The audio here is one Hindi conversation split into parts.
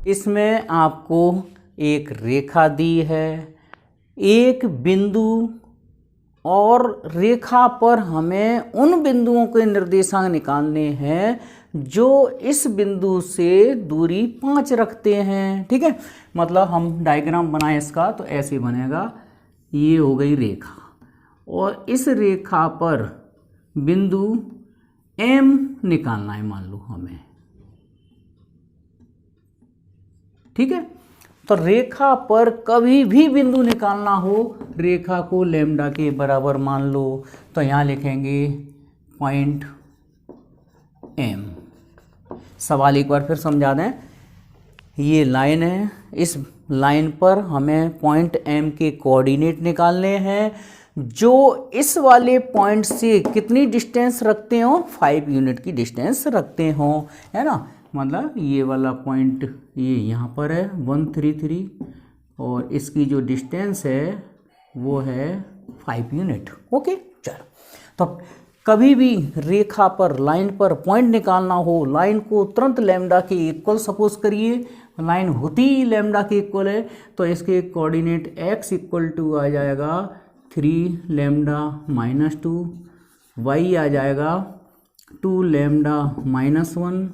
इसमें आपको एक रेखा दी है, एक बिंदु, और रेखा पर हमें उन बिंदुओं के निर्देशांक निकालने हैं जो इस बिंदु से दूरी 5 रखते हैं। ठीक है, मतलब हम डायग्राम बनाए इसका तो ऐसे बनेगा, ये हो गई रेखा, और इस रेखा पर बिंदु M निकालना है मान लो हमें। ठीक है, तो रेखा पर कभी भी बिंदु निकालना हो, रेखा को लैम्डा के बराबर मान लो, तो यहाँ लिखेंगे पॉइंट M। सवाल एक बार फिर समझा दें, ये लाइन है, इस लाइन पर हमें पॉइंट M के कोऑर्डिनेट निकालने हैं जो इस वाले पॉइंट से कितनी डिस्टेंस रखते हो, 5 यूनिट की डिस्टेंस रखते हो, है ना। मतलब ये वाला पॉइंट ये यहाँ पर है 133, और इसकी जो डिस्टेंस है वो है 5 यूनिट। ओके, चलो, तो कभी भी रेखा पर, लाइन पर पॉइंट निकालना हो, लाइन को तुरंत लैम्डा के इक्वल सपोज करिए, लाइन होती ही लैम्डा के इक्वल है, तो इसके कोऑर्डिनेट x इक्वल टू आ जाएगा 3 लैम्डा माइनस 2, y आ जाएगा 2 lambda minus 1,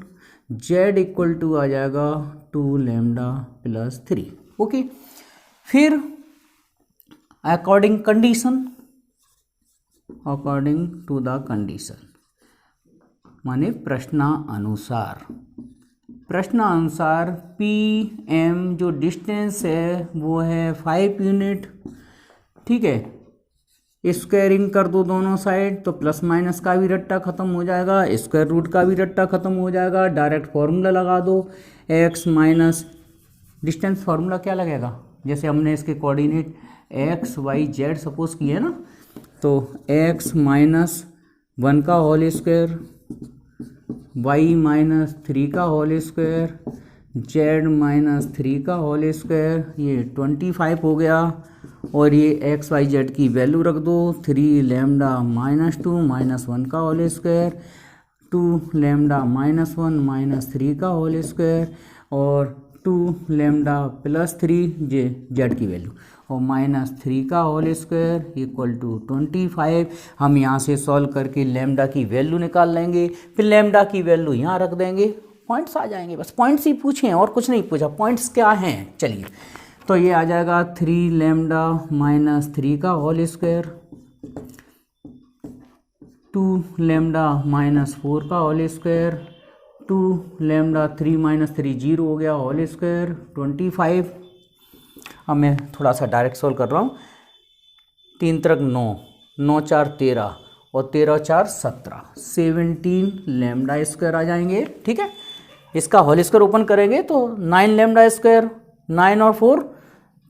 z equal to आ जाएगा 2 लैम्डा प्लस 3। ओके, फिर अकॉर्डिंग टू द कंडीशन, माने प्रश्नानुसार पी एम जो डिस्टेंस है वो है 5 यूनिट। ठीक है, स्क्वायरिंग कर दो दोनों साइड, तो प्लस माइनस का भी रट्टा खत्म हो जाएगा, स्क्वायर रूट का भी रट्टा खत्म हो जाएगा, डायरेक्ट फॉर्मूला लगा दो, x माइनस डिस्टेंस फार्मूला क्या लगेगा, जैसे हमने इसके coordinate x y z suppose किए ना, तो x माइनस 1 का होल स्क्वायर, y माइनस 3 का होल स्क्वायर, z माइनस 3 का होल स्क्वायर, ये 25 हो गया, और ये एक्स वाई जेड की वैल्यू रख दो, 3 लैम्डा माइनस 2 माइनस 1 का whole square, 2 lambda minus 1 minus 3 का होल स्क्वायर, और 2 लैम्डा प्लस 3 जेड की वैल्यू, और माइनस 3 का होल स्क्वायर इक्वल टू 25। हम यहाँ से सॉल्व करके लैम्डा की वैल्यू निकाल लेंगे, फिर लैम्डा की वैल्यू यहाँ रख देंगे, पॉइंट्स आ जाएंगे, बस पॉइंट्स ही पूछे और कुछ नहीं पूछा, पॉइंट्स क्या हैं। चलिए, तो ये आ जाएगा 3 लैम्डा माइनस 3 का होल स्क्वायर, 2 लैम्डा माइनस 4 का होल स्क्वायर, 2 लैम्डा 3 माइनस 3 0 हो गया होल स्क्वायर 25। अब मैं थोड़ा सा डायरेक्ट सोल्व कर रहा हूँ, 3 त्रिक 9, 9 4 13, और 13 4 17, 17 लैम्डा स्क्वायर आ जाएंगे। ठीक है, इसका होल स्क्वायर ओपन करेंगे तो 9 लैम्डा स्क्वायर, 9 और 4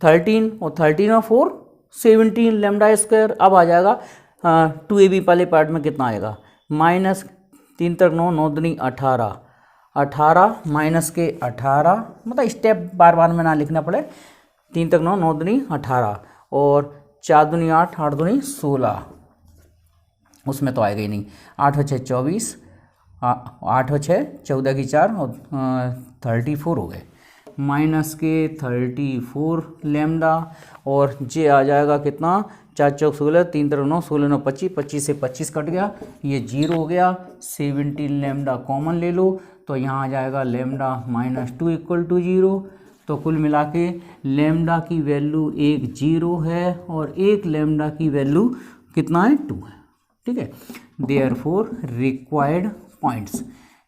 13, और 13 और 4 17 लैम्डा स्क्वायर। अब आ जाएगा 2ab वाले पार्ट में कितना आएगा, माइनस 3 तक 9, 9 दूनी 18, 18 माइनस के 18, मतलब स्टेप बार बार में ना लिखना पड़े, 3 तक 9, 9 दूनी 18, और 4 दूनी 8, 8 दूनी 16, उसमें तो आएगा ही नहीं, 8 और 6 24, 8 और 6 14 की 4, और 34 हो गए, माइनस के 34 लैम्डा, और जे आ जाएगा कितना, 4 चौक 16, 3 तरफ 9, 16 9 25, 25 से 25 कट गया, ये 0 हो गया, 17 लैम्डा कॉमन ले लो, तो यहाँ आ जाएगा लैम्डा माइनस 2 इक्वल टू 0। तो कुल मिला के लैम्डा की वैल्यू एक 0 है, और एक लैम्डा की वैल्यू कितना है, 2 है। ठीक है, देयरफॉर रिक्वायर्ड पॉइंट्स,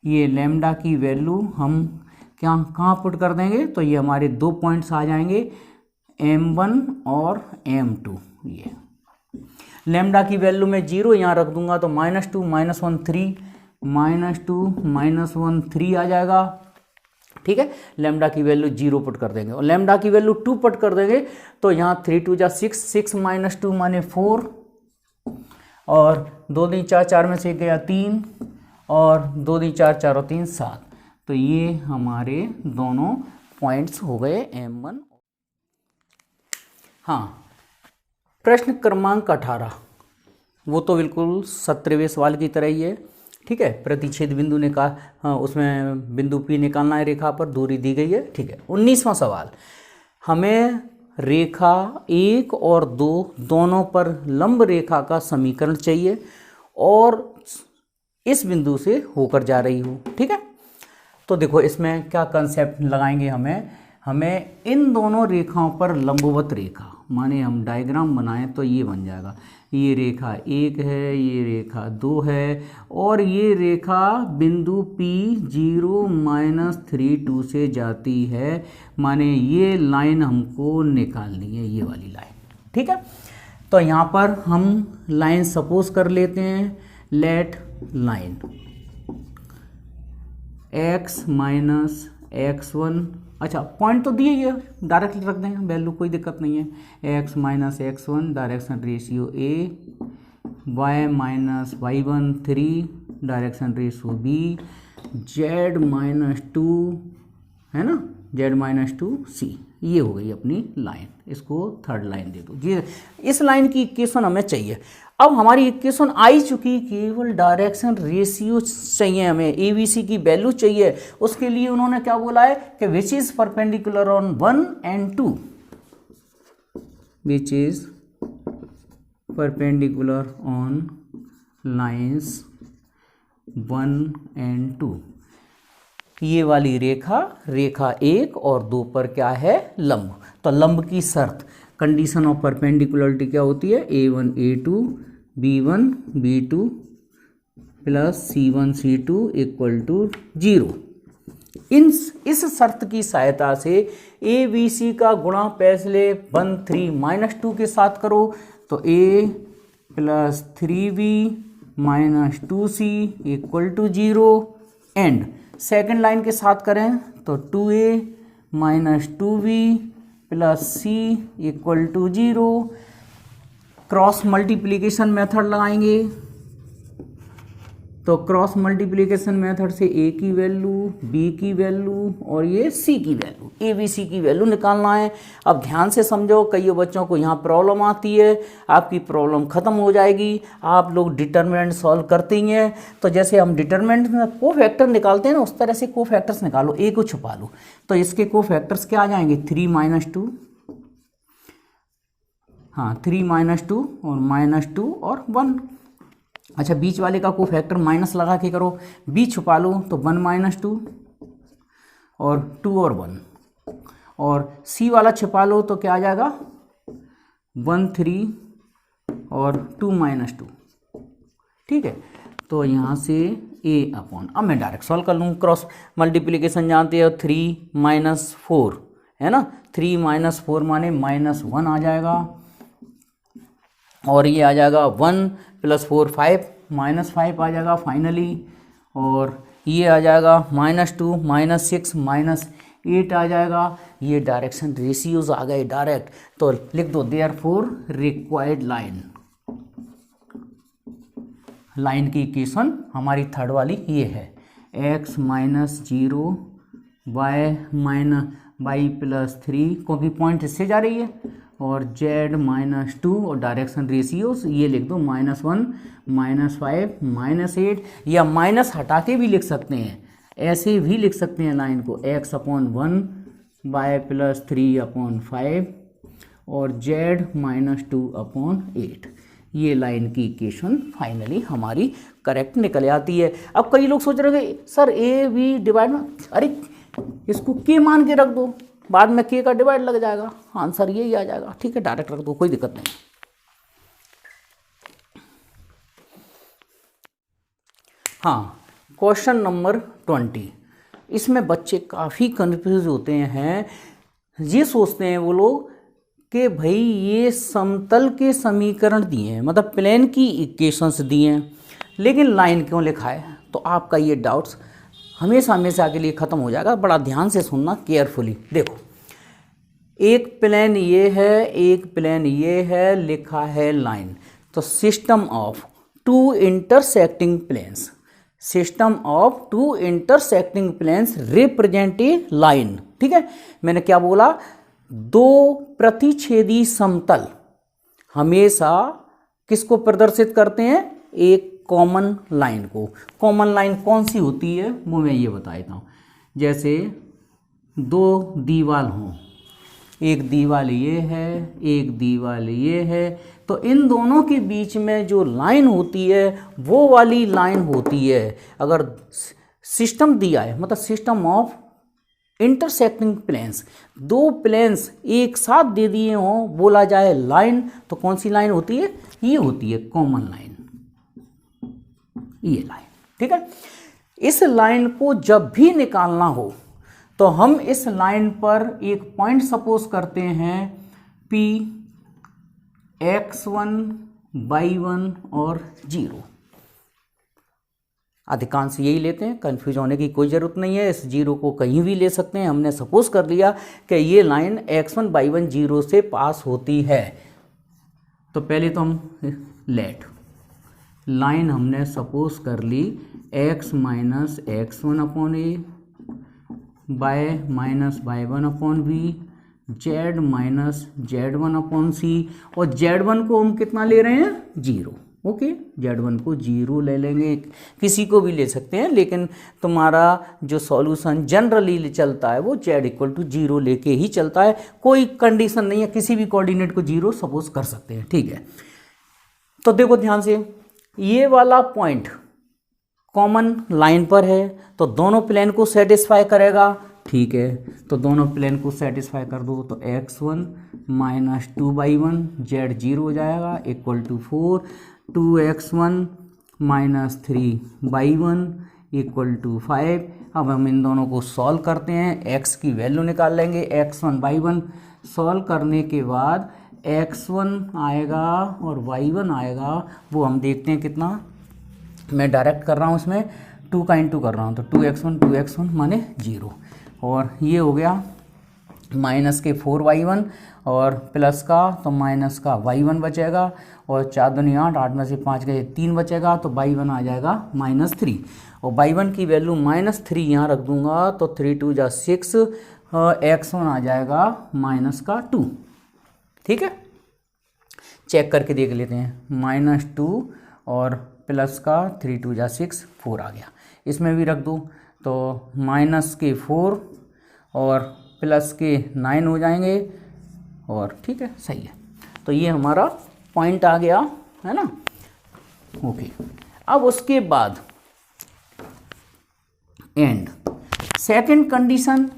ये लैम्डा की वैल्यू हम क्या कहाँ पुट कर देंगे, तो ये हमारे 2 पॉइंट्स आ जाएंगे, M1 और M2। ये लैम्डा की वैल्यू में 0 यहाँ रख दूंगा, तो -2 -1 3, -2 -1 3 आ जाएगा। ठीक है, लैम्डा की वैल्यू 0 पुट कर देंगे, और लैम्डा की वैल्यू 2 पुट कर देंगे, तो यहाँ 3 2 जा 6, 6 - 2 माने 4, और 2 दूनी 4, 4 में से गया 3, और 2 दूनी 4, 4 और 3 7, तो ये हमारे दोनों पॉइंट्स हो गए M1। हाँ, प्रश्न क्रमांक 18, वो तो बिल्कुल 17वें सवाल की तरह ही है। ठीक है। प्रतिच्छेद बिंदु उसमें बिंदु P निकालना है, रेखा पर दूरी दी गई है, ठीक है। 19वां सवाल, हमें रेखा 1 और 2 दोनों पर लंब रेखा का समीकरण चाहिए और इस बिंदु से होकर जा रही हो, ठीक है। तो देखो इसमें क्या कंसेप्ट लगाएंगे, हमें इन दोनों रेखाओं पर लंबवत रेखा, माने हम डायग्राम बनाएं तो ये बन जाएगा, ये रेखा 1 है, ये रेखा 2 है और ये रेखा बिंदु P0 -32 से जाती है, माने ये लाइन हमको निकालनी है, ये वाली लाइन, ठीक है। तो यहाँ पर हम लाइन सपोज कर लेते हैं, लेट लाइन x -x1, अच्छा पॉइंट तो दिए ये डायरेक्टली रख देंगे, वैल्यू कोई दिक्कत नहीं है, x -x1 direction ratio a, y -y1 3 direction ratio b, z -2 है ना, z -2 c, ये हो गई अपनी लाइन, इसको थर्ड लाइन दे दो। ये इस लाइन की इक्वेशन हमें चाहिए। अब हमारी इक्वेशन आई चुकी, केवल डायरेक्शन रेशियो चाहिए, हमें ABC की वैल्यू चाहिए। उसके लिए उन्होंने क्या बोला है कि which is perpendicular on 1 and 2, which is perpendicular on lines 1 and 2, ये वाली रेखा 1 और 2 पर क्या है, लंब। तो लंब की शर्त, कंडीशन ऑफ परपेंडिकुलरिटी क्या होती है, A1 A2 B1 B2 plus C1 C2 equal to 0। इस शर्त की सहायता से ABC का गुणा पहले 1 3 -2 के साथ करो, तो A plus 3B -2C equal to 0, and second line के साथ करें तो 2A -2B plus C equal to 0। Cross multiplication method लगाएंगे, तो क्रॉस मल्टीप्लिकेशन मेथड से A की वैल्यू, B की वैल्यू और ये C की वैल्यू, ABC की वैल्यू निकालना है। अब ध्यान से समझो, कई बच्चों को यहाँ प्रॉब्लम आती है, आपकी प्रॉब्लम खत्म हो जाएगी, आप लोग डिटरमिनेंट सॉल्व करते ही हैं। तो जैसे हम डिटरमिनेंट में को फैक्टर निकालते हैं ना, उस तरह से को फैक्टर्स निकालो, A को छुपा लो, तो इसके को फैक्टर्स क्या आ जाएंगे, 3 - 2, हाँ 3 - 2 और -2 और 1। अच्छा, बीच वाले का को फैक्टर माइनस लगा के करो, बीच छुपा लो तो 1 - 2 और 2 और 1, और C वाला छुपा लो तो क्या आ जाएगा 1 3 और 2 - 2, ठीक है। तो यहाँ से अब मैं डायरेक्ट सॉल्व कर लूँ, क्रॉस मल्टीप्लिकेशन जानते हो, 3 - 4 है ना, 3 - 4 माने -1 आ जाएगा, और ये आ जाएगा 1 + 4 5 -5 आ जाएगा फाइनली, और ये आ जाएगा -2 -6 -8 आ जाएगा। ये डायरेक्शन रेशियोज आ गए डायरेक्ट, तो लिख दो देयरफॉर रिक्वायर्ड लाइन की इक्वेशन हमारी थर्ड वाली ये है, x -0 y +3, क्योंकि पॉइंट इससे जा रही है, और z -2 और डायरेक्शन रेशियोज ये लिख दो -1 -5 -8, या माइनस हटा के भी लिख सकते हैं, ऐसे भी लिख सकते हैं लाइन को, x/1 y +3/5 और z -2/8। ये लाइन की इक्वेशन फाइनली हमारी करेक्ट निकल आती है। अब कई लोग सोच रहे हैं सर A B डिवाइड में, अरे इसको k मान के रख दो, बाद में k का डिवाइड लग जाएगा, आंसर यही आ जाएगा, ठीक है, डायरेक्ट रख दो, कोई दिक्कत नहीं। हाँ, क्वेश्चन नंबर 20, इसमें बच्चे काफ़ी कंफ्यूज होते हैं, ये सोचते हैं वो लोग कि भाई ये समतल के समीकरण दिए हैं, मतलब प्लेन की इक्वेशंस दिए हैं, लेकिन लाइन क्यों लिखा है। तो आपका ये डाउट्स हमेशा के लिए ख़त्म हो जाएगा। बड़ा ध्यान से सुनना केयरफुली। देखो, एक प्लेन ये है, एक प्लेन ये है, लिखा है लाइन, तो system of two intersecting planes, system of two intersecting planes represent a line, ठीक है। मैंने क्या बोला, दो प्रतिच्छेदी समतल हमेशा किसको प्रदर्शित करते हैं, एक कॉमन लाइन को। कॉमन लाइन कौन सी होती है वो मैं ये बता देता हूँ। जैसे दो दीवार हों, एक दीवार ये है, एक दीवार ये है, तो इन दोनों के बीच में जो लाइन होती है वो वाली लाइन होती है। अगर सिस्टम दिया है, मतलब सिस्टम ऑफ इंटरसेक्टिंग प्लेन्स, दो प्लेन्स एक साथ दे दिए हों, बोला जाए लाइन, तो कौन सी लाइन होती है? ये होती है कॉमन लाइन, ये लाइन। ठीक है, इस लाइन को जब भी निकालना हो तो हम इस लाइन पर एक पॉइंट सपोज करते हैं P x1 y1 और 0। अधिकांश यही लेते हैं, कंफ्यूज होने की कोई ज़रूरत नहीं है। इस 0 को कहीं भी ले सकते हैं। हमने सपोज कर लिया कि ये लाइन x1 y1 0 से पास होती है। तो पहले तो हम लेट लाइन हमने सपोज कर ली x माइनस x1 अपॉन ए, y minus y1 upon b, z minus z1 upon c, और z1 को हम कितना ले रहे हैं? 0। ओके, z1 को 0 ले लेंगे, किसी को भी ले सकते हैं, लेकिन तुम्हारा जो सॉल्यूशन जनरली चलता है वो z इक्वल टू 0 लेके ही चलता है। कोई कंडीशन नहीं है, किसी भी कोऑर्डिनेट को 0 सपोज कर सकते हैं। ठीक है, तो देखो ध्यान से, ये वाला पॉइंट कॉमन लाइन पर है तो दोनों प्लेन को सेटिस्फाई करेगा। ठीक है, तो दोनों प्लेन को सेटिस्फाई कर दो, तो x1 माइनस 2y1 z 0 हो जाएगा equal to 4, 2x1 minus 3y1 equal to 5। अब हम इन दोनों को सॉल्व करते हैं, x की वैल्यू निकाल लेंगे, x1 y1 सॉल्व करने के बाद x1 आएगा और y1 आएगा, वो हम देखते हैं कितना। मैं डायरेक्ट कर रहा हूँ, इसमें 2 का इंटू कर रहा हूँ, तो 2x1 माने 0, और ये हो गया माइनस के 4y1 और प्लस का तो माइनस का y1 बचेगा, और 4 दूनी 8, 8 में से 5 गए 3 बचेगा, तो y1 आ जाएगा -3, और y1 की वैल्यू -3 यहाँ रख दूंगा, तो 3 2 जा 6, x1 आ जाएगा -2। ठीक है, चेक करके देख लेते हैं, -2 और प्लस का 3 2 जा 6, 4 आ गया। इसमें भी रख दूँ तो माइनस के 4 और प्लस के 9 हो जाएंगे, और ठीक है, सही है। तो ये हमारा पॉइंट आ गया है ना। ओके, अब उसके बाद एंड सेकंड कंडीशन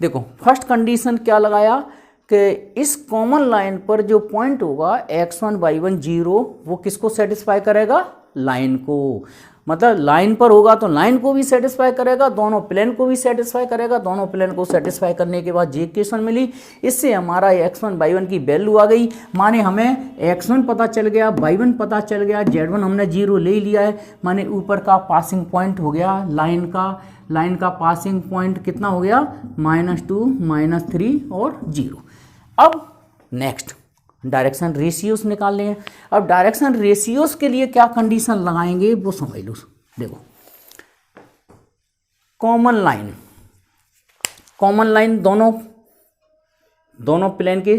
देखो। फर्स्ट कंडीशन क्या लगाया कि इस कॉमन लाइन पर जो पॉइंट होगा x1 y1 0, वो किसको सेटिस्फाई करेगा? लाइन को। मतलब लाइन पर होगा तो लाइन को भी सेटिस्फाई करेगा, दोनों प्लेन को भी सेटिस्फाई करेगा। दोनों प्लेन को सेटिस्फाई करने के बाद ये इक्वेशन मिली, इससे हमारा x1 y1 की वैल्यू आ गई। माने हमें x1 पता चल गया, y1 पता चल गया, z1 हमने 0 ले लिया है, माने ऊपर का पासिंग पॉइंट हो गया लाइन का पासिंग पॉइंट कितना हो गया? -2 -3 और 0। अब नेक्स्ट डायरेक्शन रेशियोस निकालने हैं। अब डायरेक्शन रेशियोस के लिए क्या कंडीशन लगाएंगे वो समझ लो। देखो, कॉमन लाइन दोनों प्लेन के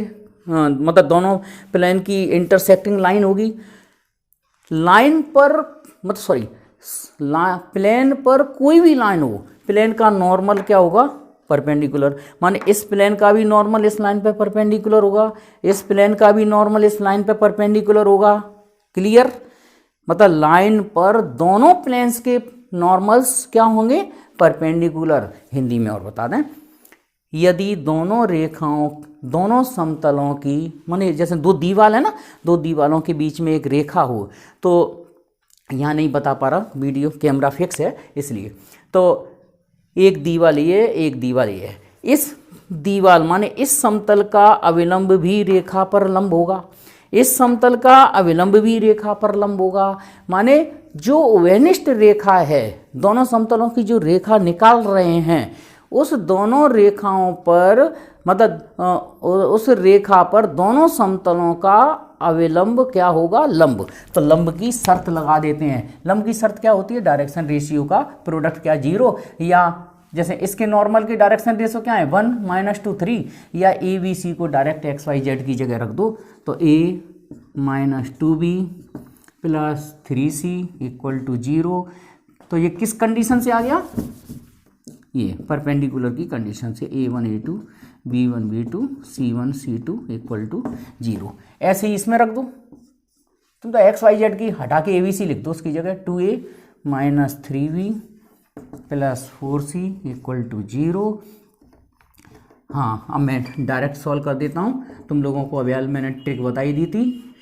मतलब दोनों प्लेन की इंटरसेक्टिंग लाइन होगी। लाइन पर मतलब सॉरी प्लेन पर कोई भी लाइन हो, प्लेन का नॉर्मल क्या होगा? परपेंडिकुलर। माने इस प्लेन का भी नॉर्मल इस लाइन पे परपेंडिकुलर होगा, इस प्लेन का भी नॉर्मल इस लाइन पे परपेंडिकुलर होगा। क्लियर? मतलब लाइन पर दोनों प्लेन्स के नॉर्मल्स क्या होंगे? परपेंडिकुलर। हिंदी में और बता दें, यदि दोनों समतलों की, माने जैसे दो दीवार है ना, दो दीवारों के बीच में एक रेखा हो, तो यहाँ नहीं बता पा रहा, वीडियो कैमरा फिक्स है इसलिए, तो एक दीवार ये, एक दीवार ये है। इस दीवार माने इस समतल का अविलंब भी रेखा पर लंब होगा, इस समतल का अविलंब भी रेखा पर लंब होगा। माने जो ओवेनिस्ट रेखा है, दोनों समतलों की जो रेखा निकाल रहे हैं, उस दोनों रेखाओं पर मतलब उस रेखा पर दोनों समतलों का अविलंब क्या होगा? लंब। तो लंब की शर्त लगा देते हैं। लंब की शर्त क्या होती है? डायरेक्शन रेशियो का प्रोडक्ट क्या 0, या जैसे इसके नॉर्मल की डायरेक्शन रेशियो क्या है 1 -2 3, या ए बी सी को डायरेक्ट XY Z की जगह रख दो, तो a -2b plus 3c equal to 0। तो ये किस कंडीशन से आ गया, ये परपेंडिकुलर की कंडीशन से, a1 a2 b1 b2 c1 c2 equal to 0। ऐसे ही इसमें रख दो तुम, तो एक्स वाई जेड की हटा के abc लिख दो उसकी जगह, 2a minus 3b plus 4c equal to 0। हाँ, अब मैं डायरेक्ट सॉल्व कर देता हूँ, तुम लोगों को अभी मैंने ट्रिक बताई दी थी।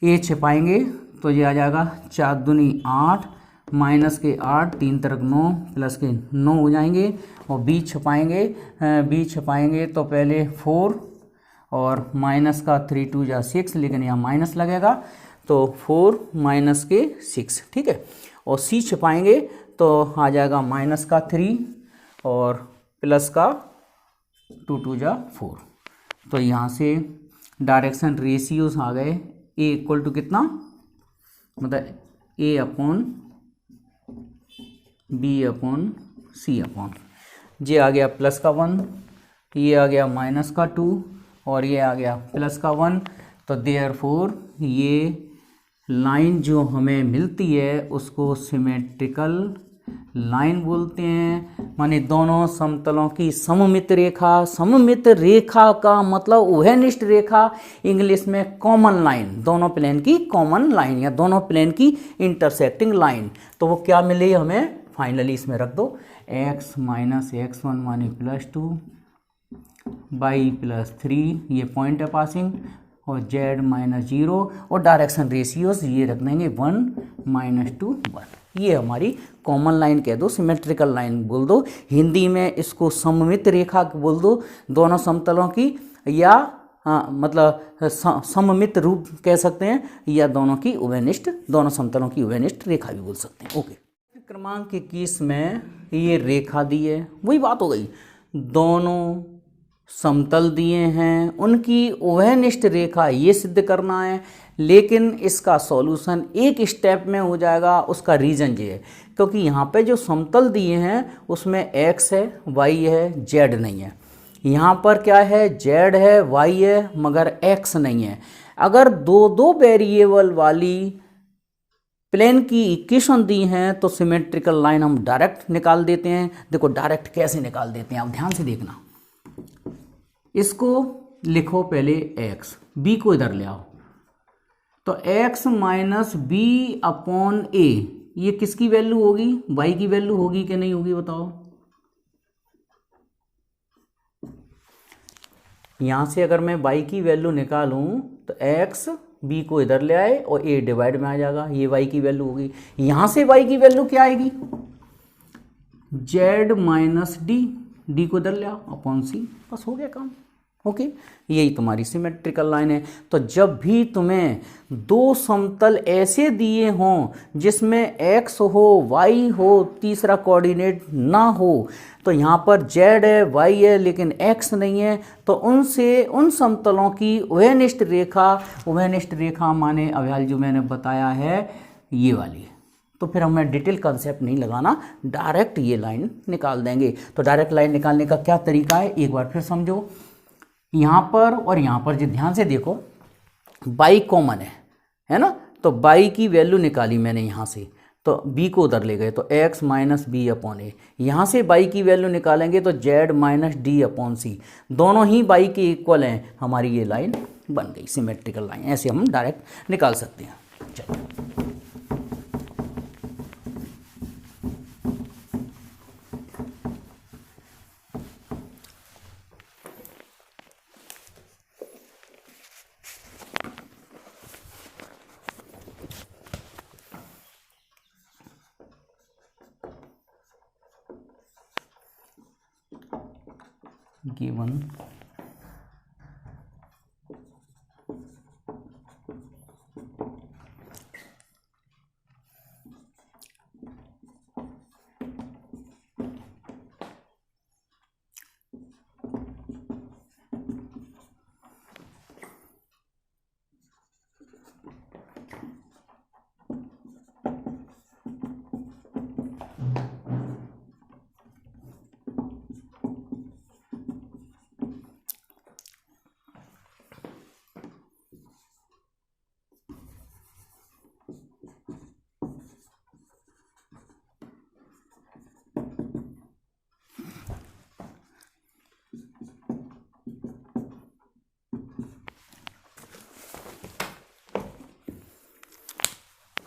ए छिपाएंगे तो ये आ जाएगा 4 दूनी 8 माइनस के 8 3 तरक 9 प्लस के 9 हो जाएंगे, और बी छिपाएंगे तो पहले 4 और माइनस का 3 2 जा 6, लेकिन यहाँ माइनस लगेगा तो 4 माइनस के 6, ठीक है। और सी छिपाएंगे तो आ जाएगा माइनस का 3 और प्लस का 2 2 जा 4। तो यहाँ से डायरेक्शन रेशियोज आ गए, ए इक्वल टू कितना, मतलब ए अपॉन बी अपॉन सी अपॉन, ये आ गया प्लस का 1, ये आ गया माइनस का 2 और ये आ गया प्लस का 1। तो देयरफॉर ये लाइन जो हमें मिलती है उसको सिमेट्रिकल लाइन बोलते हैं, माने दोनों समतलों की सममित रेखा। सममित रेखा का मतलब उभयनिष्ठ रेखा, इंग्लिश में कॉमन लाइन, दोनों प्लेन की कॉमन लाइन या दोनों प्लेन की इंटरसेक्टिंग लाइन। तो वो क्या मिली हमें, फाइनली इसमें रख दो, x माइनस x1 मानी प्लस 2 y प्लस 3, ये पॉइंट है पासिंग, और z माइनस 0, और डायरेक्शन रेशियोज ये रख देंगे 1 माइनस 2 1। ये हमारी कॉमन लाइन कह दो, सिमेट्रिकल लाइन बोल दो, हिंदी में इसको सममित रेखा बोल दो, दोनों समतलों की, या मतलब सममित रूप कह सकते हैं, या दोनों की उभयनिष्ठ, दोनों समतलों की उभयनिष्ठ रेखा भी बोल सकते हैं। ओके, क्रमांक 21 में ये रेखा दी है, वही बात हो गई, दोनों समतल दिए हैं, उनकी उभयनिष्ठ रेखा ये सिद्ध करना है। लेकिन इसका सॉल्यूशन एक स्टेप में हो जाएगा, उसका रीज़न ये है क्योंकि यहाँ पे जो समतल दिए हैं उसमें x है, y है, z नहीं है। यहाँ पर क्या है, z है, y है, मगर x नहीं है। अगर दो दो वेरिएबल वाली प्लेन की इक्वेशन दी हैं तो सिमेट्रिकल लाइन हम डायरेक्ट निकाल देते हैं। देखो डायरेक्ट कैसे निकाल देते हैं, आप ध्यान से देखना। इसको लिखो पहले x, b को इधर ले आओ, तो x माइनस बी अपॉन ए, ये किसकी वैल्यू होगी, y की वैल्यू होगी कि नहीं होगी बताओ। यहां से अगर मैं y की वैल्यू निकालूं तो x b को इधर ले आए और a डिवाइड में आ जाएगा, ये y की वैल्यू होगी। यहां से y की वैल्यू क्या आएगी, z माइनस डी को इधर ले आओ अपॉन सी, बस हो गया काम। ओके, यही तुम्हारी सिमेट्रिकल लाइन है। तो जब भी तुम्हें दो समतल ऐसे दिए हों जिसमें x हो, y हो, तीसरा कोऑर्डिनेट ना हो, तो यहाँ पर z है, y है, लेकिन x नहीं है, तो उनसे उन समतलों की उभयनिष्ठ रेखा माने अभ्याल जो मैंने बताया है ये वाली। तो फिर हमें डिटेल कंसेप्ट नहीं लगाना, डायरेक्ट ये लाइन निकाल देंगे। तो डायरेक्ट लाइन निकालने का क्या तरीका है एक बार फिर समझो। यहाँ पर और यहाँ पर जो ध्यान से देखो, y कॉमन है ना, तो y की वैल्यू निकाली मैंने यहाँ से, तो b को उधर ले गए तो x माइनस बी अपॉन ए। यहाँ से y की वैल्यू निकालेंगे तो z माइनस डी अपॉन सी, दोनों ही y के इक्वल हैं, हमारी ये लाइन बन गई सिमेट्रिकल लाइन। ऐसे हम डायरेक्ट निकाल सकते हैं। चलिए given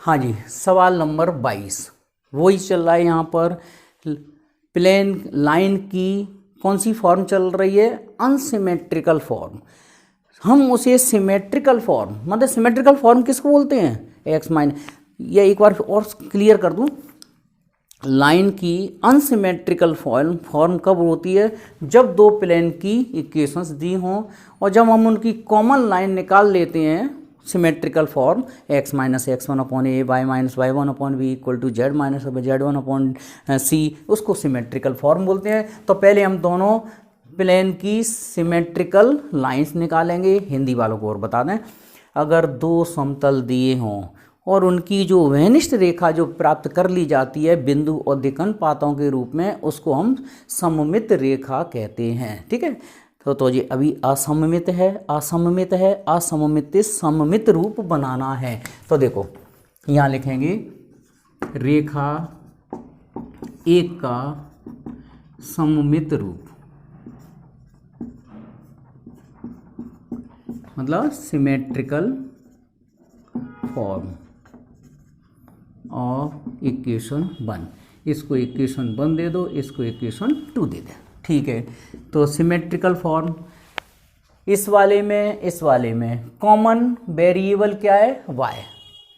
हाँ जी, सवाल नंबर 22 वही चल रहा है यहाँ पर। प्लेन लाइन की कौन सी फॉर्म चल रही है? Unsymmetrical form. हम उसे सिमेट्रिकल फॉर्म, मतलब सिमेट्रिकल फॉर्म किसको बोलते हैं? एक्स माइनस, या एक बार और क्लियर कर दूं, लाइन की अनसिमेट्रिकल फॉर्म कब होती है? जब दो प्लेन की इक्वेशंस दी हों और जब हम उनकी कॉमन लाइन निकाल लेते हैं symmetrical form, x minus x one upon a, y minus y one upon b equal to z minus z one upon c, उसको सिमेट्रिकल फॉर्म बोलते हैं। तो पहले हम दोनों प्लेन की सिमेट्रिकल लाइंस निकालेंगे। हिंदी वालों को और बता दें, अगर दो समतल दिए हों और उनकी जो वेनिष्ठ रेखा जो प्राप्त कर ली जाती है बिंदु और दिक्कन पातों के रूप में, उसको हम सममित रेखा कहते हैं। ठीक है, तो ये अभी असममित है, असममित है, असममित, सममित रूप बनाना है। तो देखो यहाँ लिखेंगे रेखा एक का सममित रूप, मतलब सिमेट्रिकल फॉर्म ऑफ इक्वेशन 1। इसको इक्वेशन 1 दे दो, इसको इक्वेशन 2 दे दे। ठीक है, तो सिमेट्रिकल फॉर्म इस वाले में कॉमन वेरिएबल क्या है? वाई।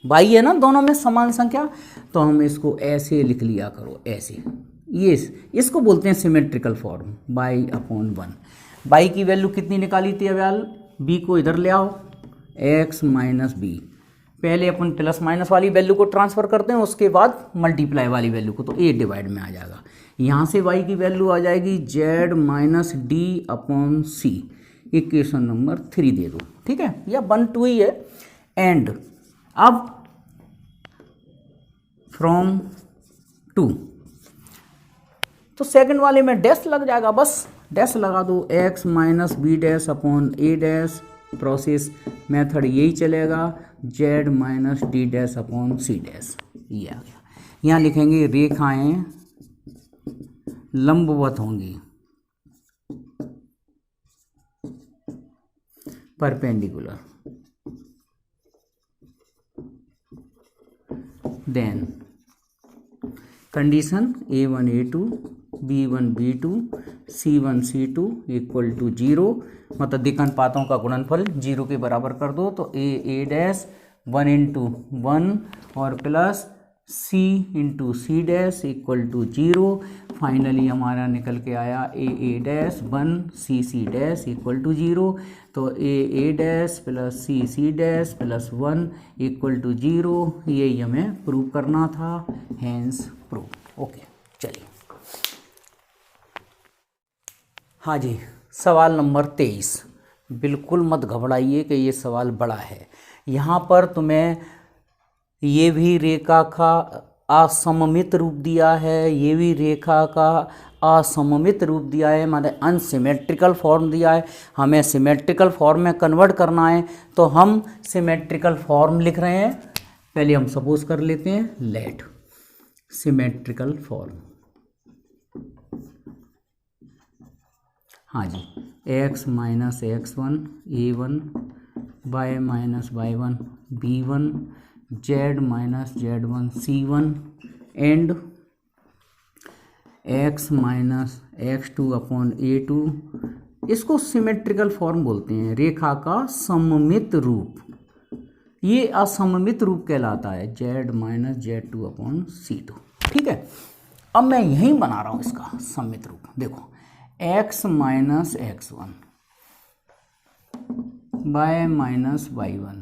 वाई है ना दोनों में समान संख्या, तो हम इसको ऐसे लिख लिया करो, ऐसे। ये इसको बोलते हैं symmetrical form, by upon 1। By की वैल्यू कितनी निकाली थी अव्याल? बी को इधर ले आओ, एक्स माइनस बी। पहले अपन प्लस माइनस वाली वैल्यू को ट्रांसफर करते हैं, उसके बाद मल्टीप्लाई वाली वैल्यू को, तो ए डिवाइड में आ जाएगा। यहाँ से y की वैल्यू आ जाएगी जेड माइनस डी अपॉन सी। इक्वेशन नंबर 3 दे दो। ठीक है, या 1 2 ही है। एंड अब फ्रॉम 2, तो सेकंड वाले में डैश लग जाएगा, बस डैश लगा दो, x minus b dash upon a dash. Process method यही चलेगा, z minus d dash upon c dash. ये आ गया। यहाँ लिखेंगे रेखाएं लंबवत होंगी, perpendicular. Then condition a1 a2 b1 b2 c1 c2 equal to 0, मतलब दिक्कन पातों का गुणनफल 0 के बराबर कर दो, तो a डैश 1 इंटू 1 और plus c into c dash equal to 0। Finally हमारा निकल के आया a dash 1 c dash equal to 0। तो a dash plus c dash plus 1 equal to 0, यही हमें प्रूव करना था, हैंस प्रूव। ओके, चलिए। हाँ जी, सवाल नंबर 23। बिल्कुल मत घबराइए कि ये सवाल बड़ा है। यहाँ पर तुम्हें ये भी रेखा का असममित रूप दिया है, ये भी रेखा का असममित रूप दिया है, मतलब अनसिमेट्रिकल फॉर्म दिया है। हमें सिमेट्रिकल फॉर्म में कन्वर्ट करना है, तो हम सिमेट्रिकल फॉर्म लिख रहे हैं। पहले हम सपोज कर लेते हैं, लेट सिमेट्रिकल फॉर्म। हाँ जी, x minus x1 a1, y minus y1 b1, z minus z1 c1 and x minus x2 upon a2। इसको सिमेट्रिकल फॉर्म बोलते हैं, रेखा का सममित रूप। ये असममित रूप कहलाता है, z minus z2 upon c2। ठीक है, अब मैं यहीं बना रहा हूँ इसका सममित रूप। देखो x minus x1, y minus y1,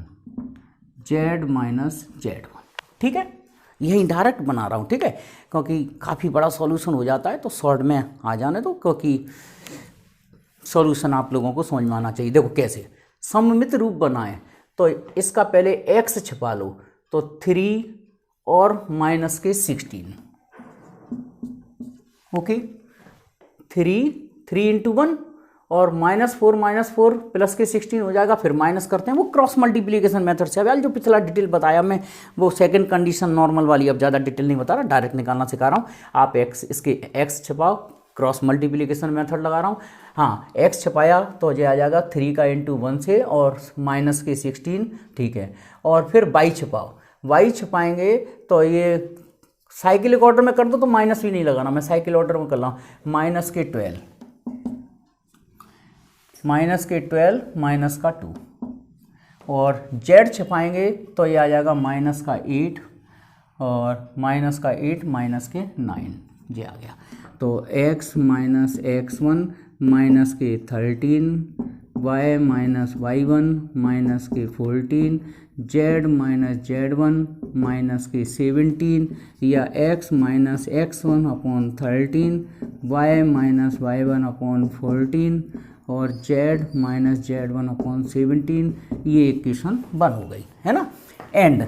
z minus z1। ठीक है, यही डायरेक्ट बना रहा हूँ। ठीक है, क्योंकि काफ़ी बड़ा सॉल्यूशन हो जाता है, तो शॉर्ट में आ जाने दो, क्योंकि सॉल्यूशन आप लोगों को समझ में आना चाहिए। देखो कैसे सममित रूप बनाएं, तो इसका पहले x छिपा लो, तो 3 और माइनस के 16। ओके, 3 इंटू 1 और -4 प्लस के 16 हो जाएगा। फिर माइनस करते हैं, वो क्रॉस मल्टीप्लिकेशन मेथड से। अब जो पिछला डिटेल बताया मैं, वो सेकंड कंडीशन नॉर्मल वाली, अब ज़्यादा डिटेल नहीं बता रहा, डायरेक्ट निकालना सिखा रहा हूँ। आप इसके x छिपाओ, क्रॉस मल्टीप्लिकेशन मेथड लगा रहा हूँ। हाँ, x छिपाया तो ये आ जाएगा 3 का इंटू 1 से और माइनस के 16। ठीक है, और फिर y छिपाओ, वाई छुपाएंगे तो ये साइक्लिक ऑर्डर में कर दो तो माइनस भी नहीं लगाना, मैं साइकिल ऑर्डर में कर रहा हूँ। माइनस के 12 माइनस का 2 और जेड छुपाएंगे तो ये आ जाएगा माइनस का 8 और माइनस का 8 माइनस के 9 ये आ गया। तो x माइनस x1 माइनस के 13 y माइनस y1 माइनस के 14 z माइनस z1 माइनस के 17 या x minus x1 upon 13 y minus y1 upon 14 और z माइनस z1 अपॉन 17, ये इक्वेशन 1 हो गई है ना। एंड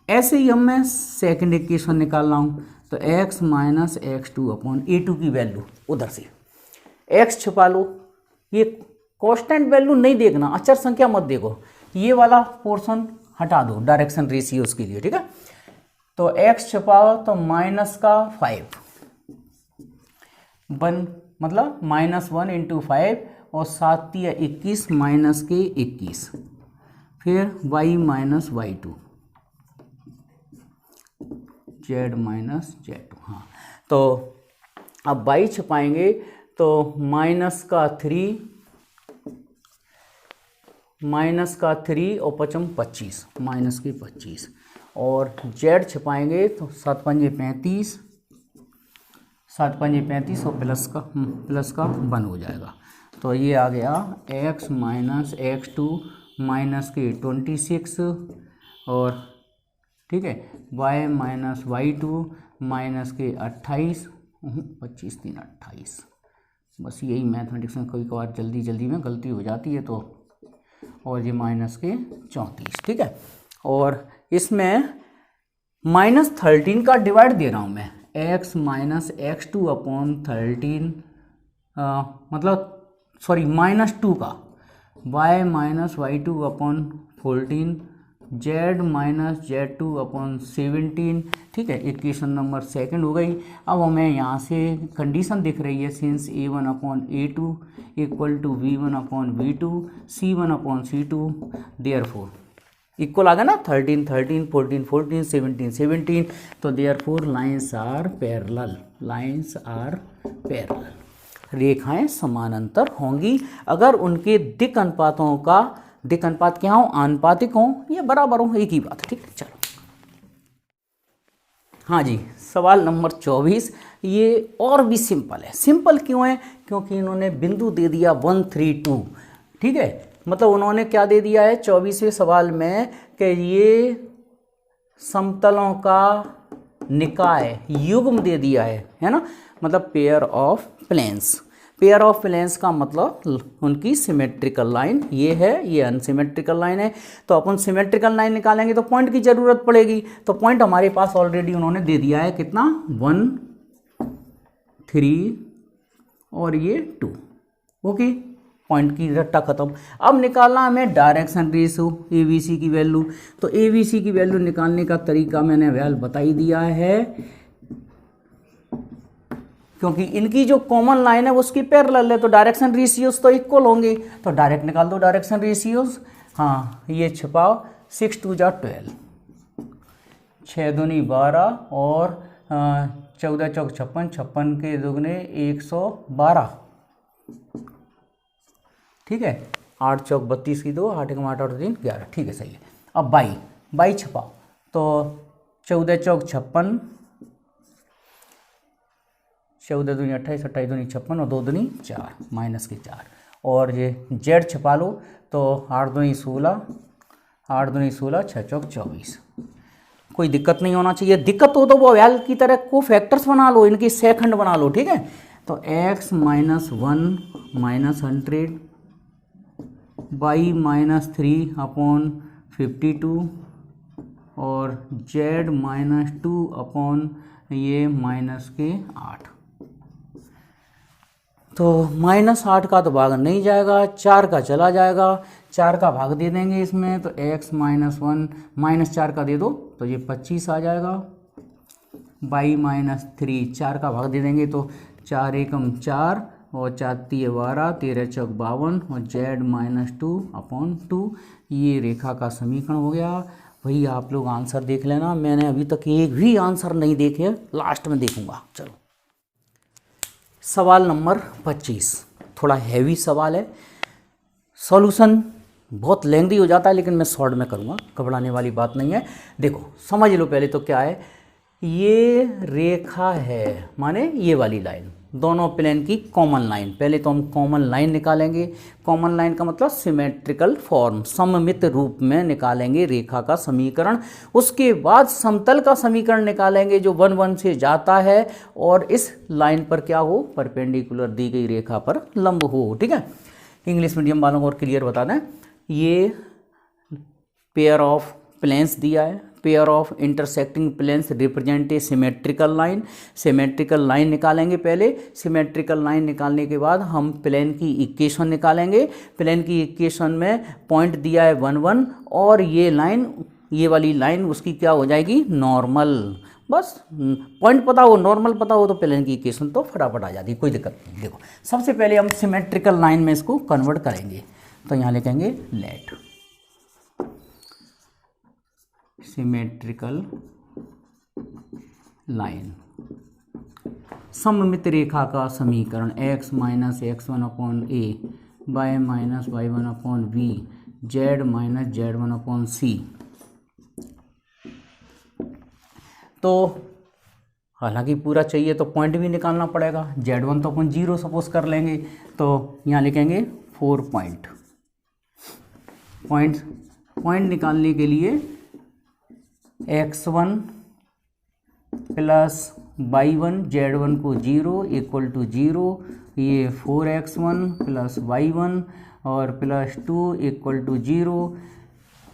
ऐसे ही मैं सेकंड इक्वेशन निकाल रहा हूँ, तो x minus x2 upon a2 की वैल्यू उधर से x छुपा लो, ये कांस्टेंट वैल्यू नहीं देखना, अचर संख्या मत देखो, ये वाला पोर्शन हटा दो डायरेक्शन रेशियोज के लिए, ठीक है। तो x छुपाओ तो माइनस का 5 मतलब -1 इंटू 5 और 7 या 21 माइनस के 21, फिर y minus y2 z minus z2। हाँ, तो अब y छुपाएंगे तो माइनस का 3 और 25 माइनस के 25 और z छुपाएंगे तो 7 पंजे 35 और प्लस का 1 हो जाएगा। तो ये आ गया x माइनस x2 माइनस के 26 और ठीक है y माइनस y2 माइनस के 28 25 3 28। बस यही मैथमेटिक्स में कभी कभार जल्दी में गलती हो जाती है, तो और ये माइनस के 34, ठीक है। और इसमें -13 का डिवाइड दे रहा हूँ मैं, x माइनस x2 अपॉन 13 मतलब सॉरी -2 का y minus y2 upon 14 z minus z2 upon 17, ठीक है। इक्वेशन नंबर सेकंड हो गई। अब हमें यहाँ से कंडीशन दिख रही है, since a1 upon a2 equal to v1 upon v2 c1 upon c2 therefore equal आ गया ना 13 13 14 14 17 17, तो देयरफॉर लाइंस आर पैरेलल, रेखाएं समानांतर होंगी अगर उनके दिक् अनुपातों का दिक् अनुपात क्या हो, आनुपातिक हो या बराबर हो, एक ही बात है, ठीक है। चलो हाँ जी, सवाल नंबर 24, ये और भी सिंपल है। सिंपल क्यों है? क्योंकि इन्होंने बिंदु दे दिया 1 3 2, ठीक है। मतलब उन्होंने क्या दे दिया है 24वें सवाल में कि ये समतलों का निकाय युग्म दे दिया है ना, मतलब pair of planes. Pair of planes का मतलब उनकी सिमेट्रिकल लाइन ये है, ये अनसिमेट्रिकल लाइन है। तो अपन सिमेट्रिकल लाइन निकालेंगे तो पॉइंट की जरूरत पड़ेगी, तो पॉइंट हमारे पास ऑलरेडी उन्होंने दे दिया है, कितना 1 3 और ये 2, ओके। पॉइंट की रट्टा खत्म। अब निकालना हमें डायरेक्शन रेशियो ABC की वैल्यू। तो ABC की वैल्यू निकालने का तरीका मैंने वैल बता ही दिया है, क्योंकि इनकी जो कॉमन लाइन है वो उसकी पैरेलल है, तो डायरेक्शन रेशियोज तो इक्वल होंगे, तो डायरेक्ट निकाल दो डायरेक्शन रेशियोज। हाँ, ये छुपाओ 6 2 जा 12, 6 दूनी 12 और 14 चौक 56, 56 के दुगने 112, ठीक है। 8 चौक 32 की 2, 8 8 और 3 11, ठीक है, सही है। अब बाई छुपाओ तो 14 चौक 56, 14 दूनी 28, 28 दूनी 56 और 2 दूनी 4 माइनस के 4। और ये जेड छुपा लो तो 8 दूनी 16, 8 दूनी 16, 6 चौक 24। कोई दिक्कत नहीं होना चाहिए, दिक्कत हो तो वो वैल की तरह को फैक्टर्स बना लो, इनकी सेकंड बना लो, ठीक है। तो x minus 1 minus 100 y minus 3 upon 52 और z माइनस 2 अपॉन ये माइनस के 8। तो -8 का तो भाग नहीं जाएगा, 4 का चला जाएगा, 4 का भाग दे देंगे इसमें, तो x माइनस 1 माइनस 4 का दे दो तो ये 25 आ जाएगा। y माइनस 3 4 का भाग दे देंगे तो 4 एकम 4 और 4 3 12, 13 चौक 52 और z माइनस 2 अपॉन 2, ये रेखा का समीकरण हो गया। भैया आप लोग आंसर देख लेना, मैंने अभी तक एक भी आंसर नहीं देखे, लास्ट में देखूंगा। चलो सवाल नंबर 25, थोड़ा हैवी सवाल है, सॉल्यूशन बहुत लेंथी हो जाता है लेकिन मैं शॉर्ट में करूँगा, घबराने वाली बात नहीं है। देखो समझ लो पहले तो क्या है, ये रेखा है माने ये वाली लाइन, दोनों प्लेन की कॉमन लाइन। पहले तो हम कॉमन लाइन निकालेंगे, कॉमन लाइन का मतलब सिमेट्रिकल फॉर्म, सममित रूप में निकालेंगे रेखा का समीकरण। उसके बाद समतल का समीकरण निकालेंगे जो 1 1 से जाता है और इस लाइन पर क्या हो, परपेंडिकुलर दी गई रेखा पर लंब हो। ठीक है, इंग्लिश मीडियम वालों को और क्लियर बता दें, ये पेयर ऑफ प्लेन्स दिया है, pair of intersecting planes represent a symmetrical line. Symmetrical line निकालेंगे पहले, सिमेट्रिकल लाइन निकालने के बाद हम प्लेन की इक्वेशन निकालेंगे। प्लेन की इक्वेशन में पॉइंट दिया है 1 1 और ये लाइन, ये वाली लाइन उसकी क्या हो जाएगी, नॉर्मल। बस पॉइंट पता हो, नॉर्मल पता हो तो प्लेन की इक्वेशन तो फटाफट आ जाती है, कोई दिक्कत नहीं। देखो सबसे पहले हम सिमेट्रिकल लाइन में इसको कन्वर्ट करेंगे, तो यहाँ लिखेंगे लेट सिमेट्रिकल लाइन, सममित रेखा का समीकरण x माइनस x1 अपॉन ए, y minus y1 upon V, z minus z1 upon C. तो हालांकि पूरा चाहिए तो पॉइंट भी निकालना पड़ेगा, z1 तो अपन 0 सपोज कर लेंगे, तो यहाँ लिखेंगे 4 पॉइंट निकालने के लिए x1 प्लस y1, z1 को 0 इक्वल टू 0, ये 4x1 प्लस y1 और प्लस 2 इक्वल टू 0।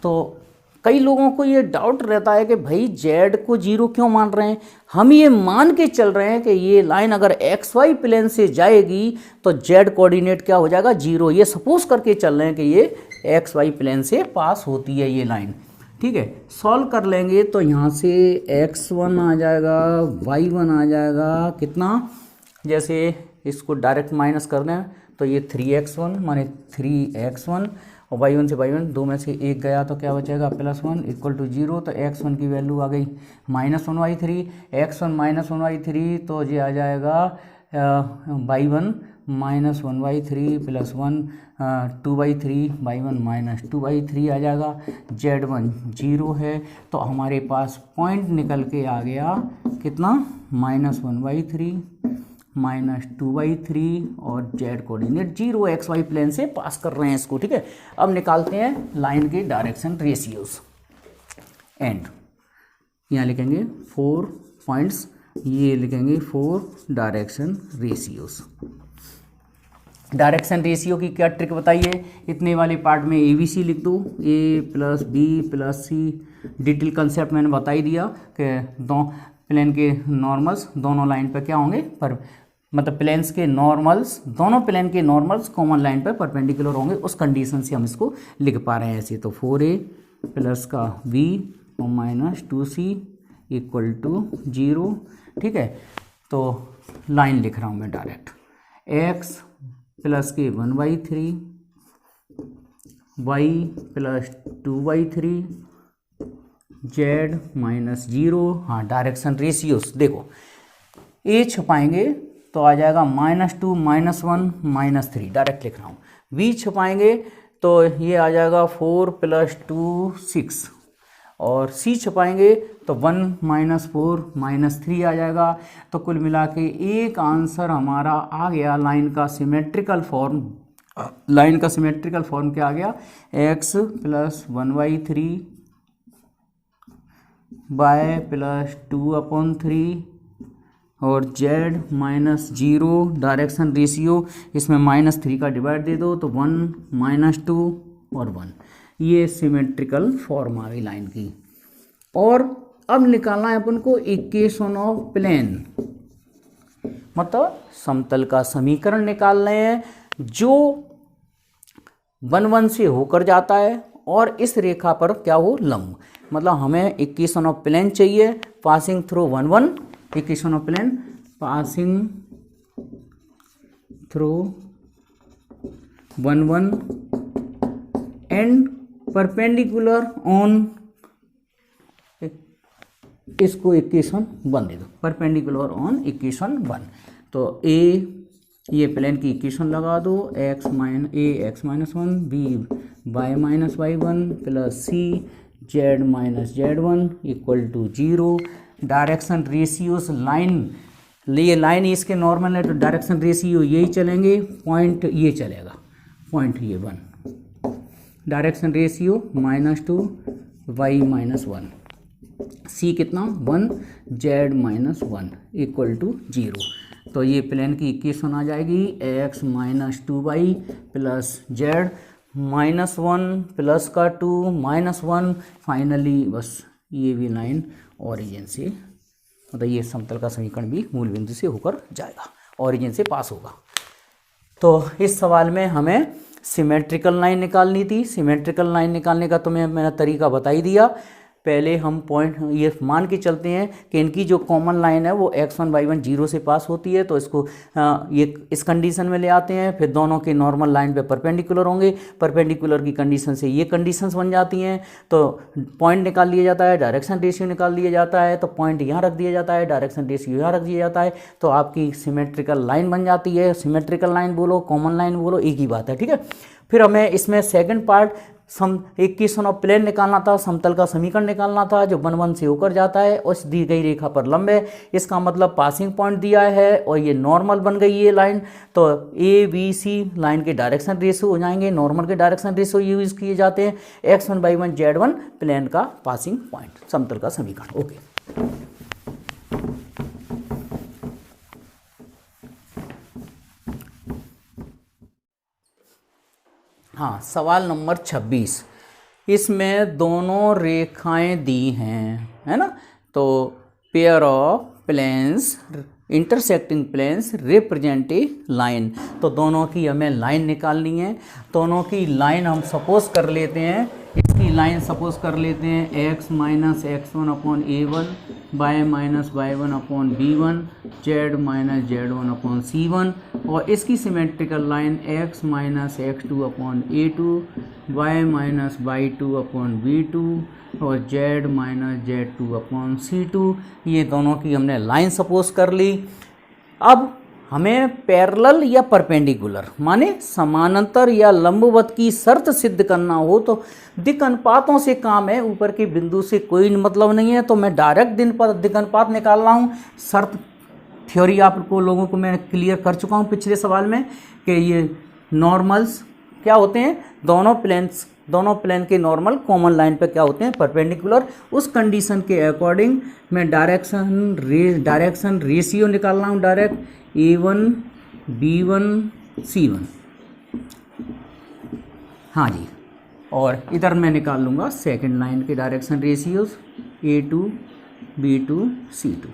तो कई लोगों को ये डाउट रहता है कि भाई z को 0 क्यों मान रहे हैं। हम ये मान के चल रहे हैं कि ये लाइन अगर xy प्लेन से जाएगी तो z कोऑर्डिनेट क्या हो जाएगा, 0। ये सपोज करके चल रहे हैं कि ये xy प्लेन से पास होती है ये लाइन। ठीक है, सॉल्व कर लेंगे तो यहाँ से x1 आ जाएगा, y1 आ जाएगा कितना, जैसे इसको डायरेक्ट माइनस कर दें तो ये 3x1 माने 3x1 और y1 से y1 दो में से एक गया तो क्या बचेगा, +1 इक्वल टू 0। तो x1 की वैल्यू आ गई -1/3, x1 -1/3 तो ये आ जाएगा y1 -1/3 + 1 2/3, y1 -2/3 आ जाएगा। z1 0 है तो हमारे पास पॉइंट निकल के आ गया कितना, -1/3 -2/3 और z कोऑर्डिनेट 0, xy प्लेन से पास कर रहे हैं इसको। ठीक है, अब निकालते हैं लाइन के डायरेक्शन रेशियोज एंड यहाँ लिखेंगे 4 पॉइंट्स, ये लिखेंगे 4 डायरेक्शन रेशियोज। डायरेक्शन रेशियो की क्या ट्रिक बताइए, इतने वाले पार्ट में ABC लिख दो, A + B + C। Detail concept मैंने बता ही दिया कि दो प्लेन के नॉर्मल्स दोनों लाइन पर क्या होंगे, पर मतलब प्लेन्स के नॉर्मल्स, दोनों प्लेन के नॉर्मल्स कॉमन लाइन पर परपेंडिकुलर होंगे, उस कंडीशन से हम इसको लिख पा रहे हैं ऐसे। तो 4A प्लस का B और -2C इक्वल टू 0। ठीक है, तो लाइन लिख रहा हूँ मैं डायरेक्ट, x प्लस के 1/3, y प्लस 2/3, z -0। हाँ, डायरेक्शन रेशियोस देखो, a छपाएंगे तो आ जाएगा -2 -1 -3, डायरेक्ट लिख रहा हूँ। v छपाएंगे तो ये आ जाएगा 4 + 2 6 और c छपाएंगे तो 1 -4 -3 आ जाएगा। तो कुल मिला के एक आंसर हमारा आ गया लाइन का सिमेट्रिकल फॉर्म। लाइन का सिमेट्रिकल फॉर्म क्या आ गया, x + 1/3 y + 2/3 और z -0। डायरेक्शन रेशियो इसमें -3 का डिवाइड दे दो तो 1 -2 और 1। ये सिमेट्रिकल फॉर्म आ गई लाइन की। और अब निकालना है अपन को इक्वेशन ऑफ प्लेन, मतलब समतल का समीकरण निकाल रहे हैं जो 1 1 से होकर जाता है और इस रेखा पर क्या हो, लंब। मतलब हमें इक्वेशन ऑफ प्लेन चाहिए passing through 1 1, equation of plane passing through 1 1 and perpendicular on इसको इक्वेशन 1 दे दो, परपेंडिकुलर ऑन इक्वेशन 1। तो ए ये प्लेन की इक्वेशन लगा दो, x minus 1 b y minus y1 plus c z minus z1 equal to 0। Direction ratios line, ये लाइन इसके नॉर्मल है तो डायरेक्शन रेशियो यही चलेंगे, पॉइंट ये चलेगा, पॉइंट ये 1, direction ratio -2 y minus 1, c कितना 1 z माइनस 1 इक्वल टू 0। तो ये प्लेन की इक्वेशन आ जाएगी x minus 2y plus z minus 1 plus का 2 माइनस 1, फाइनली बस ये भी लाइन ओरिजिन से, मतलब ये समतल का समीकरण भी मूल बिंदु से होकर जाएगा, ओरिजिन से पास होगा। तो इस सवाल में हमें सिमेट्रिकल लाइन निकालनी थी। सिमेट्रिकल लाइन निकालने का तो मैंने तरीका बता ही दिया। पहले हम पॉइंट ये मान के चलते हैं कि इनकी जो कॉमन लाइन है वो x1 y1 0 से पास होती है, तो इसको ये इस कंडीशन में ले आते हैं। फिर दोनों के नॉर्मल लाइन पे परपेंडिकुलर होंगे, परपेंडिकुलर की कंडीशन से ये कंडीशंस बन जाती हैं, तो पॉइंट निकाल लिया जाता है, डायरेक्शन रेशियो निकाल लिया जाता है, तो पॉइंट यहाँ रख दिया जाता है, डायरेक्शन रेशियो यहाँ रख दिया जाता है, तो आपकी सिमेट्रिकल लाइन बन जाती है। सिमेट्रिकल लाइन बोलो, कॉमन लाइन बोलो, एक ही बात है, ठीक है। फिर हमें इसमें second part equation of plane निकालना था, समतल का समीकरण निकालना था जो 1 1 से होकर जाता है और इस दी गई रेखा पर लंब है। इसका मतलब पासिंग पॉइंट दिया है और ये नॉर्मल बन गई ये लाइन, तो ए बी सी लाइन के डायरेक्शन रेशियो हो जाएंगे, नॉर्मल के डायरेक्शन रेशियो यूज किए जाते हैं। x1 y1 z1 प्लेन का पासिंग पॉइंट, समतल का समीकरण। ओके, हाँ, सवाल नंबर 26, इसमें दोनों रेखाएं दी हैं, है ना। तो pair of planes intersecting planes represent a line, तो दोनों की हमें लाइन निकालनी है। दोनों की लाइन हम सपोज कर लेते हैं, इसकी लाइन सपोज कर लेते हैं x minus x1 upon a1, y minus y1 upon b1, z minus z1 upon c1, और इसकी symmetrical line x minus x2 upon a2, y minus y2 upon b2 और z minus z2 upon c2। ये दोनों की हमने लाइन सपोज कर ली। अब हमें पैरेलल या परपेंडिकुलर माने समानांतर या लंबवत की शर्त सिद्ध करना हो तो दिक् अनुपातों से काम है, ऊपर के बिंदु से कोई मतलब नहीं है। तो मैं डायरेक्ट दिक् अनुपात निकाल रहा हूँ। शर्त थ्योरी आपको लोगों को मैं क्लियर कर चुका हूँ पिछले सवाल में कि ये नॉर्मल्स क्या होते हैं, दोनों प्लेन के नॉर्मल कॉमन लाइन पे क्या होते हैं, परपेंडिकुलर। उस कंडीशन के अकॉर्डिंग मैं डायरेक्शन रेशियो निकाल रहा हूँ, डायरेक्ट a1 b1 c1, हाँ जी। और इधर मैं निकाल लूँगा सेकंड लाइन के direction ratios a2 b2 c2।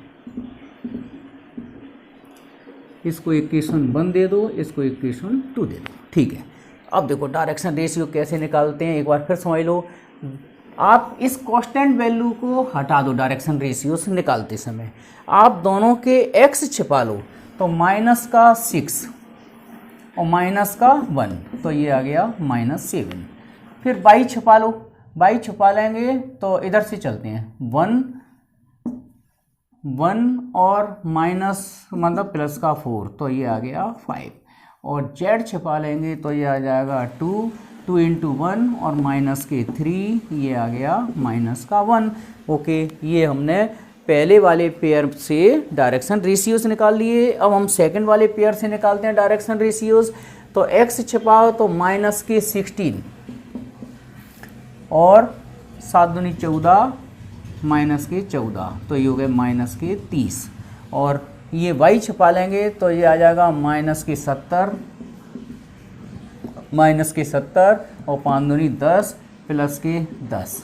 इसको इक्वेशन 1 दे दो, इसको इक्वेशन 2 दे दो, ठीक है। अब देखो डायरेक्शन रेशियो कैसे निकालते हैं, एक बार फिर समझ लो। आप इस कांस्टेंट वैल्यू को हटा दो डायरेक्शन रेशियो से निकालते समय, आप दोनों के x छिपा लो, तो माइनस का 6 और माइनस का 1, तो ये आ गया -7। फिर y छिपा लो, y छिपा लेंगे तो इधर से चलते हैं 1 और माइनस मतलब प्लस का 4, तो ये आ गया 5। और z छिपा लेंगे तो ये आ जाएगा 2 इंटू 1 और माइनस के 3, ये आ गया माइनस का 1। ओके, ये हमने पहले वाले पेयर से डायरेक्शन रेशियोज निकाल लिए। अब हम सेकंड वाले पेयर से निकालते हैं डायरेक्शन रेशियोज। तो x छिपाओ तो माइनस के 16 और 7 दूनी 14 माइनस के 14, तो ये हो गए माइनस के 30। और ये y छिपा लेंगे तो ये आ जाएगा माइनस के 70 और 5 दूनी 10 प्लस के 10,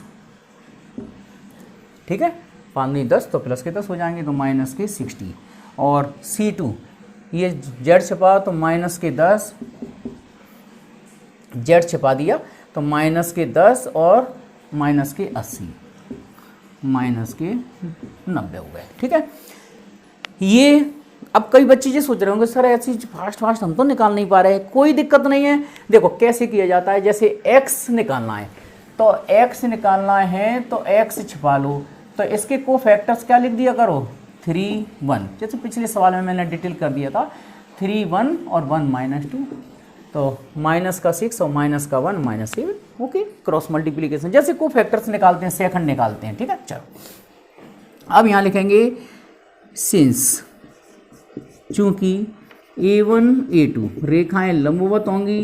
ठीक है। 5 दूनी 10 तो प्लस के 10 हो जाएंगे, तो माइनस के 60। और C2 ये z छिपा तो माइनस के 10, z छिपा दिया तो माइनस के 10 और माइनस के 80, माइनस के 90 हो गए, ठीक है। ये अब कई बच्चे ये सोच रहे होंगे सर ऐसी फास्ट हम तो निकाल नहीं पा रहे हैं। कोई दिक्कत नहीं है, देखो कैसे किया जाता है। जैसे x निकालना है तो x निकालना है तो x छिपा लो, तो इसके को फैक्टर्स क्या लिख दिया करो 3 1, जैसे पिछले सवाल में मैंने डिटेल कर दिया था 3 1 और 1 -2, तो माइनस का 6 और माइनस का 1 -7। ओके, क्रॉस मल्टीप्लीकेशन जैसे को फैक्टर्स निकालते हैं सेकंड निकालते हैं, ठीक है। चलो अब यहाँ लिखेंगे सिंस चूँकि A1 A2 रेखाएं लंबवत होंगी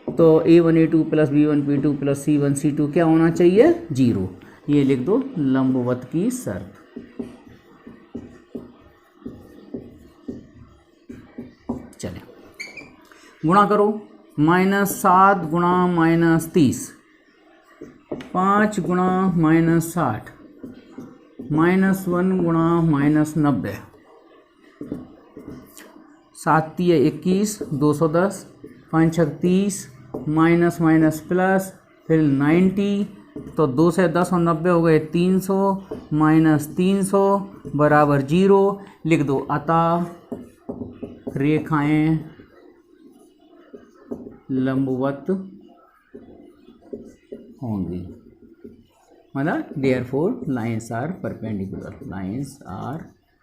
तो A1 A2 plus B1 B2 plus C1 C2 क्या होना चाहिए 0, ये लिख दो लंबवत की शर्त। चलिए गुणा करो, -7 गुणा -30, 5 गुणा -60, -1 गुणा -90, 7 × 21 210, 5 × 30, माइनस माइनस प्लस, फिर 90, तो 2 से 10 और 90 हो गए 300, -300 बराबर 0 लिख दो। अतः रेखाएं लंबवत होंगी, मतलब therefore lines are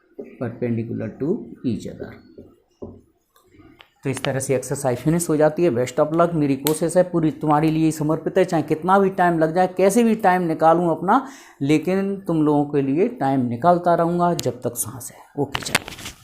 perpendicular to each other. तो इस तरह से एक्सरसाइज फिनिश हो जाती है। बेस्ट ऑफ लक, मेरी कोशिश है पूरी तुम्हारे लिए समर्पित है, चाहे कितना भी टाइम लग जाए, कैसे भी टाइम निकालूं अपना, लेकिन तुम लोगों के लिए टाइम निकालता रहूँगा जब तक सांस है। ओके चलो।